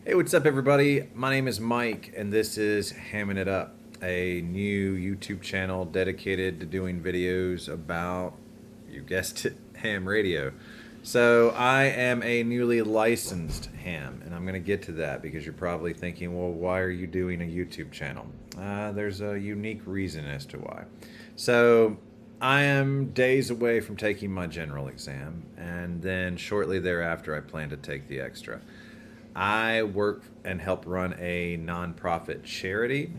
Hey, what's up, everybody? My name is Mike, and this is Hammin It Up, a new YouTube channel dedicated to doing videos about, you guessed it, ham radio. So, I am a newly licensed ham, and I'm going to get to that because you're probably thinking, well, why are you doing a YouTube channel? There's a unique reason as to why. So, I am days away from taking my general exam, and then shortly thereafter, I plan to take the extra. I work and help run a nonprofit charity,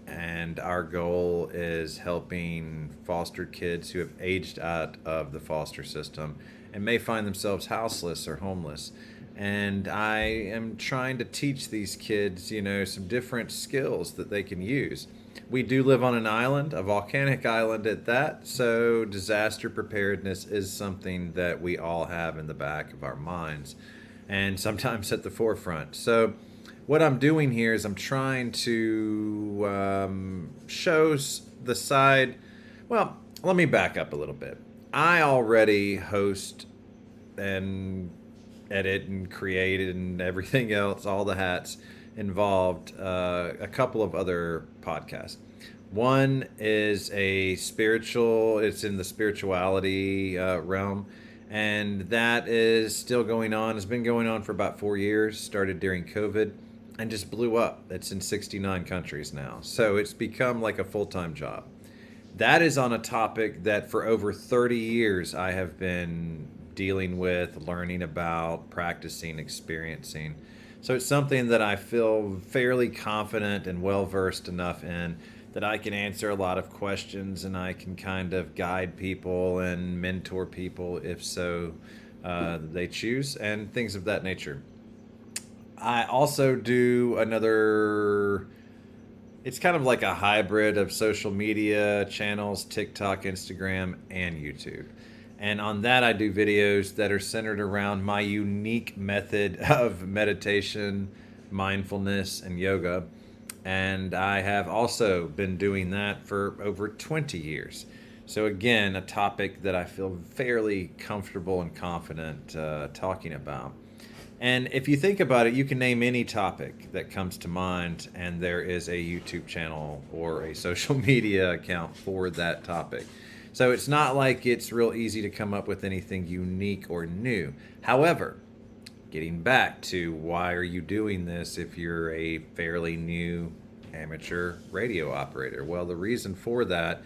and our goal is helping foster kids who have aged out of the foster system and may find themselves houseless or homeless. And I am trying to teach these kids, some different skills that they can use. We do live on an island, a volcanic island at that, so disaster preparedness is something that we all have in the back of our minds and sometimes at the forefront. So, what I'm doing here is I'm trying to show the side. Well, let me back up a little bit. I already host and edit and create and everything else, all the hats involved, a couple of other podcasts. One is it's in the spirituality realm, and that is still going on. It's been going on for about 4 years, started during COVID, and just blew up. It's in 69 countries now. So it's become like a full time job. That is on a topic that for over 30 years I have been dealing with, learning about, practicing, experiencing. So it's something that I feel fairly confident and well versed enough in that I can answer a lot of questions and I can kind of guide people and mentor people if so they choose, and things of that nature. I also do another, it's kind of like a hybrid of social media channels: TikTok, Instagram, and YouTube. And on that, I do videos that are centered around my unique method of meditation, mindfulness, and yoga. And I have also been doing that for over 20 years. So, again, a topic that I feel fairly comfortable and confident talking about. And if you think about it, you can name any topic that comes to mind, and there is a YouTube channel or a social media account for that topic. So it's not like it's real easy to come up with anything unique or new. However, getting back to why are you doing this if you're a fairly new amateur radio operator? Well, the reason for that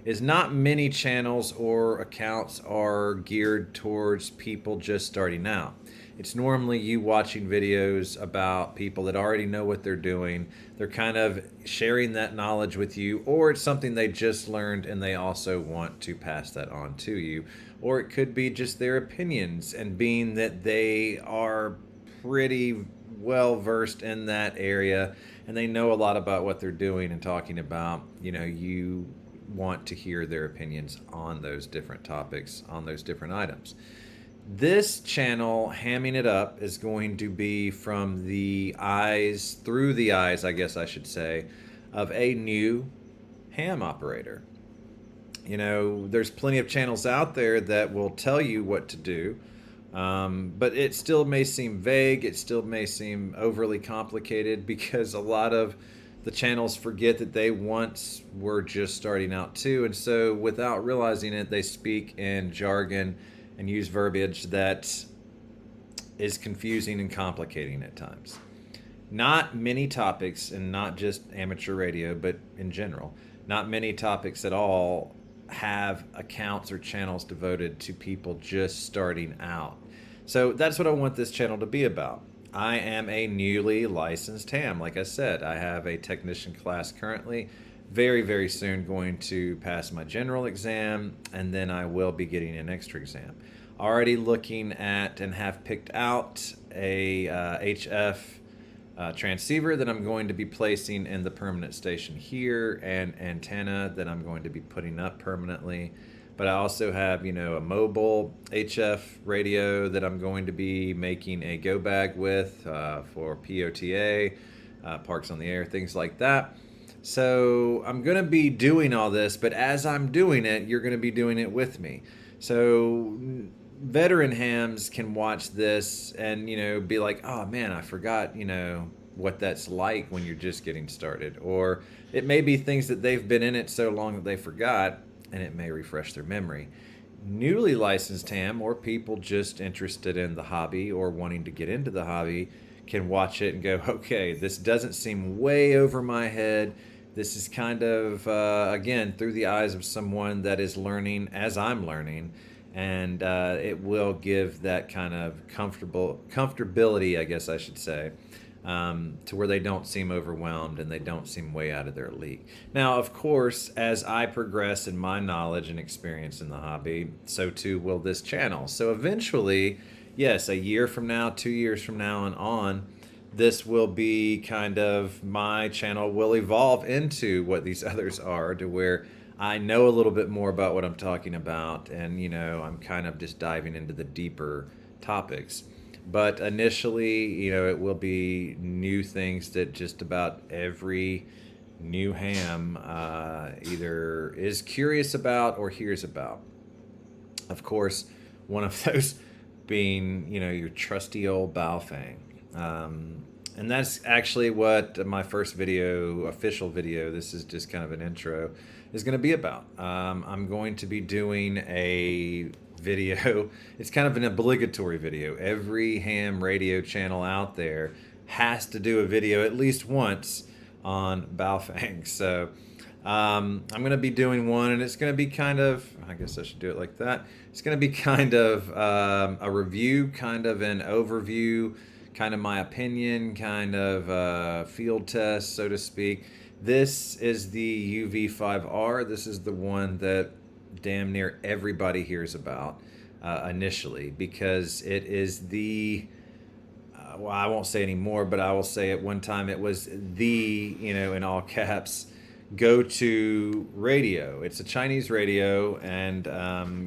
is not many channels or accounts are geared towards people just starting out. It's normally you watching videos about people that already know what they're doing. They're kind of sharing that knowledge with you, or it's something they just learned and they also want to pass that on to you. Or it could be just their opinions, and being that they are pretty well versed in that area and they know a lot about what they're doing and talking about, you want to hear their opinions on those different topics, on those different items. This channel, Hamming It Up, is going to be from the eyes, through the eyes, I guess I should say, of a new ham operator. There's plenty of channels out there that will tell you what to do, but it still may seem vague. It still may seem overly complicated because a lot of the channels forget that they once were just starting out too. And so without realizing it, they speak in jargon and use verbiage that is confusing and complicating at times. Not many topics, and not just amateur radio, but in general, not many topics at all have accounts or channels devoted to people just starting out. So that's what I want this channel to be about. I am a newly licensed ham. Like I said, I have a technician class currently. Very, very soon going to pass my general exam, and then I will be getting an extra exam. Already looking at and have picked out a HF transceiver that I'm going to be placing in the permanent station here, and antenna that I'm going to be putting up permanently. But I also have, a mobile HF radio that I'm going to be making a go bag with for POTA, Parks on the Air, things like that. So I'm going to be doing all this, but as I'm doing it, you're going to be doing it with me. So veteran hams can watch this and be like, oh man, I forgot what that's like when you're just getting started, or it may be things that they've been in it so long that they forgot, and it may refresh their memory. Newly licensed ham, or people just interested in the hobby or wanting to get into the hobby, can watch it and go, okay, this doesn't seem way over my head. This is kind of, again, through the eyes of someone that is learning as I'm learning. And it will give that kind of comfortability, I guess I should say, to where they don't seem overwhelmed and they don't seem way out of their league. Now, of course, as I progress in my knowledge and experience in the hobby, so too will this channel. So eventually, yes, a year from now, 2 years from now, and on, this will be kind of, my channel will evolve into what these others are, to where I know a little bit more about what I'm talking about, and I'm kind of just diving into the deeper topics. But initially, it will be new things that just about every new ham either is curious about or hears about. Of course, one of those being, your trusty old Baofeng. And that's actually what my first video, official video, this is just kind of an intro, is going to be about. I'm going to be doing a video. It's kind of an obligatory video. Every ham radio channel out there has to do a video at least once on Baofeng. So I'm going to be doing one, and it's going to be kind of, I guess I should do it like that. It's going to be kind of a review, kind of an overview, kind of my opinion, kind of field test, so to speak. This is the UV5R. This is the one that damn near everybody hears about initially, because it is the, well, I won't say anymore, but I will say at one time it was the, in all caps, go-to radio. It's a Chinese radio, and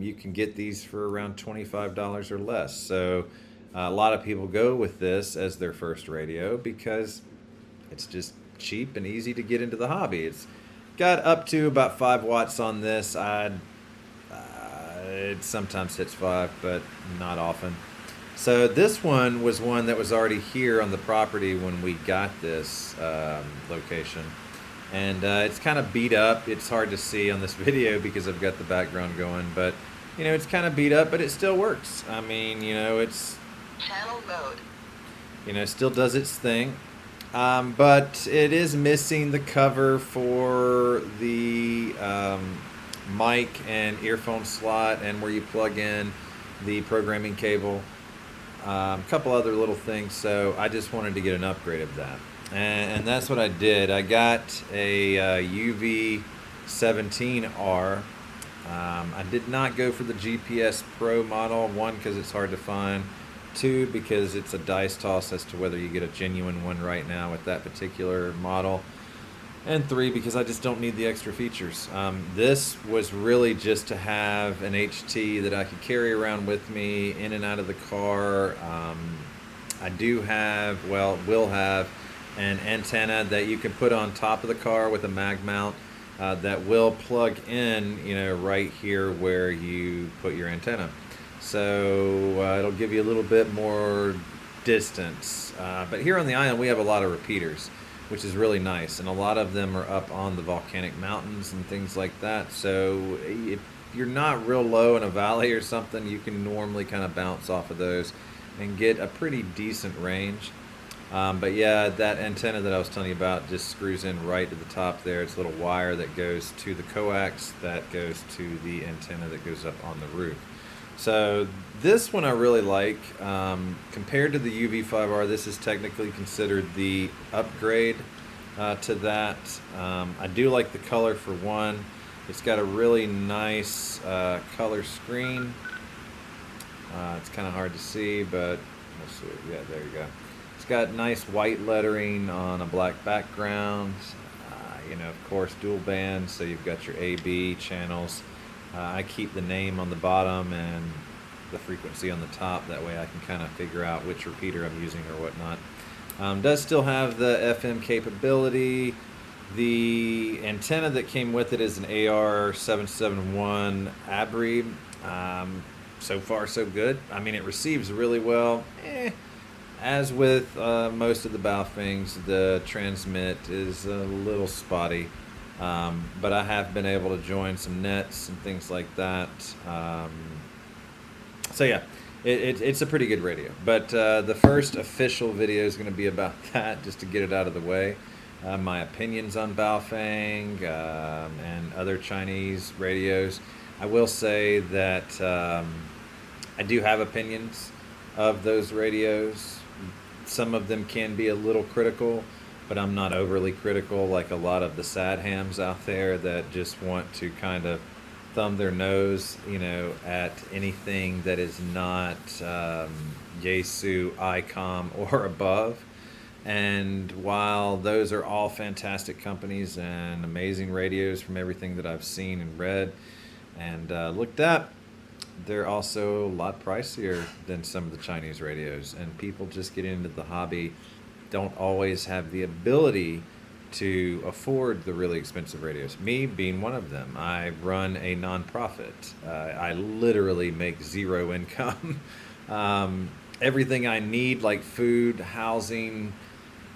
you can get these for around $25 or less. So a lot of people go with this as their first radio because it's just cheap and easy to get into the hobby. It's got up to about 5 watts on this. It sometimes hits 5, but not often. So this one was one that was already here on the property when we got this location. And it's kind of beat up. It's hard to see on this video because I've got the background going, but it's kind of beat up, but it still works. I mean, it's channel mode. Still does its thing. But it is missing the cover for the mic and earphone slot, and where you plug in the programming cable. A couple other little things, so I just wanted to get an upgrade of that. And that's what I did. I got a UV17R. I did not go for the GPS Pro model. 1, because it's hard to find. 2, because it's a dice toss as to whether you get a genuine one right now with that particular model. And 3, because I just don't need the extra features. This was really just to have an HT that I could carry around with me in and out of the car. I do have, well, will have an antenna that you can put on top of the car with a mag mount that will plug in, right here where you put your antenna. So it'll give you a little bit more distance. But here on the island, we have a lot of repeaters, which is really nice. And a lot of them are up on the volcanic mountains and things like that. So if you're not real low in a valley or something, you can normally kind of bounce off of those and get a pretty decent range. But yeah, that antenna that I was telling you about just screws in right to the top there. It's a little wire that goes to the coax that goes to the antenna that goes up on the roof. So this one I really like. Compared to the UV5R, this is technically considered the upgrade to that. I do like the color for one. It's got a really nice color screen. It's kind of hard to see, but let's see. Yeah, there you go. It's got nice white lettering on a black background. Of course, dual band, so you've got your A/B channels. I keep the name on the bottom and the frequency on the top. That way I can kind of figure out which repeater I'm using or whatnot. Does still have the FM capability. The antenna that came with it is an AR771 Abri. so far so good. I mean, it receives really well. As with most of the Baofengs, the transmit is a little spotty. But I have been able to join some nets and things like that. So yeah, it's a pretty good radio. But the first official video is going to be about that, just to get it out of the way. My opinions on Baofeng and other Chinese radios. I will say that I do have opinions of those radios. Some of them can be a little critical, but I'm not overly critical like a lot of the sad hams out there that just want to kind of thumb their nose, at anything that is not Yaesu, ICOM, or above. And while those are all fantastic companies and amazing radios from everything that I've seen and read and looked at, they're also a lot pricier than some of the Chinese radios. And people just getting into the hobby don't always have the ability to afford the really expensive radios. Me being one of them. I run a nonprofit. I literally make zero income. Everything I need, like food, housing,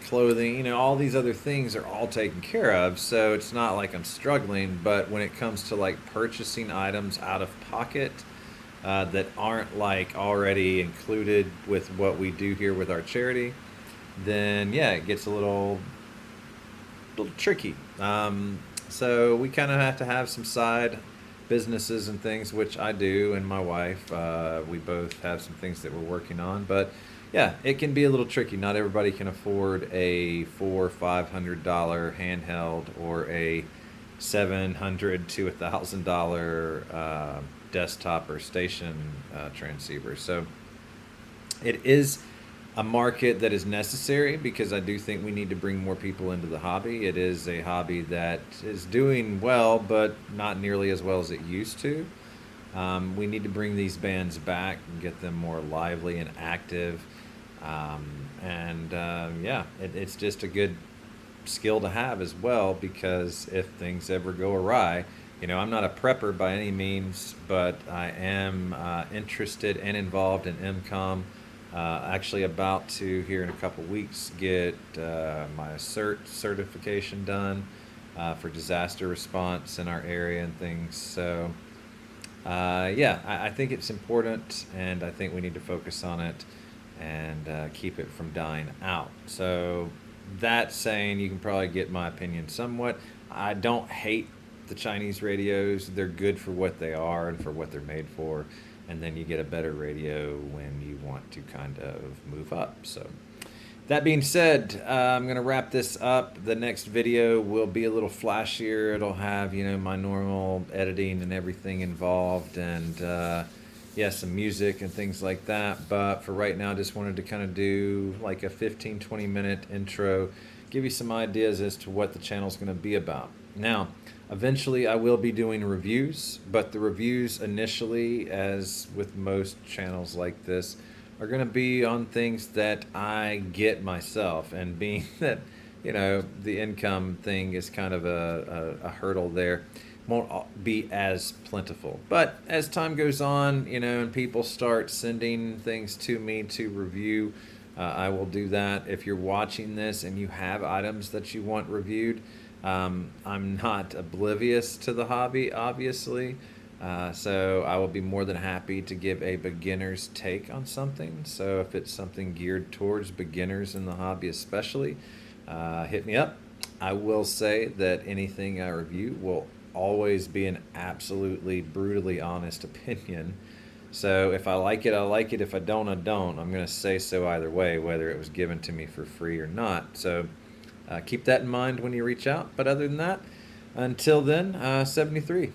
clothing, all these other things are all taken care of. So it's not like I'm struggling. But when it comes to like purchasing items out of pocket that aren't like already included with what we do here with our charity, then yeah, it gets a little tricky. So we kind of have to have some side businesses and things, which I do, and my wife. We both have some things that we're working on, but yeah, it can be a little tricky. Not everybody can afford a $400 or $500 handheld or a $700 to $1,000 desktop or station transceiver. So it is a market that is necessary, because I do think we need to bring more people into the hobby. It is a hobby that is doing well, but not nearly as well as it used to. We need to bring these bands back and get them more lively and active. It's just a good skill to have as well, because if things ever go awry, I'm not a prepper by any means, but I am interested and involved in MCOM. Actually about to, here in a couple weeks, get my certification done for disaster response in our area and things. So I think it's important, and I think we need to focus on it and keep it from dying out. So that saying, you can probably get my opinion somewhat. I don't hate the Chinese radios. They're good for what they are and for what they're made for. And then you get a better radio when you want to kind of move up. So that being said, I'm going to wrap this up. The next video will be a little flashier. It'll have, my normal editing and everything involved, and some music and things like that. But for right now, I just wanted to kind of do like a 15-20 minute intro, give you some ideas as to what the channel is going to be about. Now, eventually I will be doing reviews, but the reviews initially, as with most channels like this, are going to be on things that I get myself. And being that, the income thing is kind of a hurdle there, won't be as plentiful. But as time goes on, and people start sending things to me to review, I will do that. If you're watching this and you have items that you want reviewed, I'm not oblivious to the hobby, obviously, so I will be more than happy to give a beginner's take on something. So if it's something geared towards beginners in the hobby especially, hit me up. I will say that anything I review will always be an absolutely brutally honest opinion. So if I like it, I like it. If I don't, I don't. I'm going to say so either way, whether it was given to me for free or not. So keep that in mind when you reach out. But other than that, until then, 73.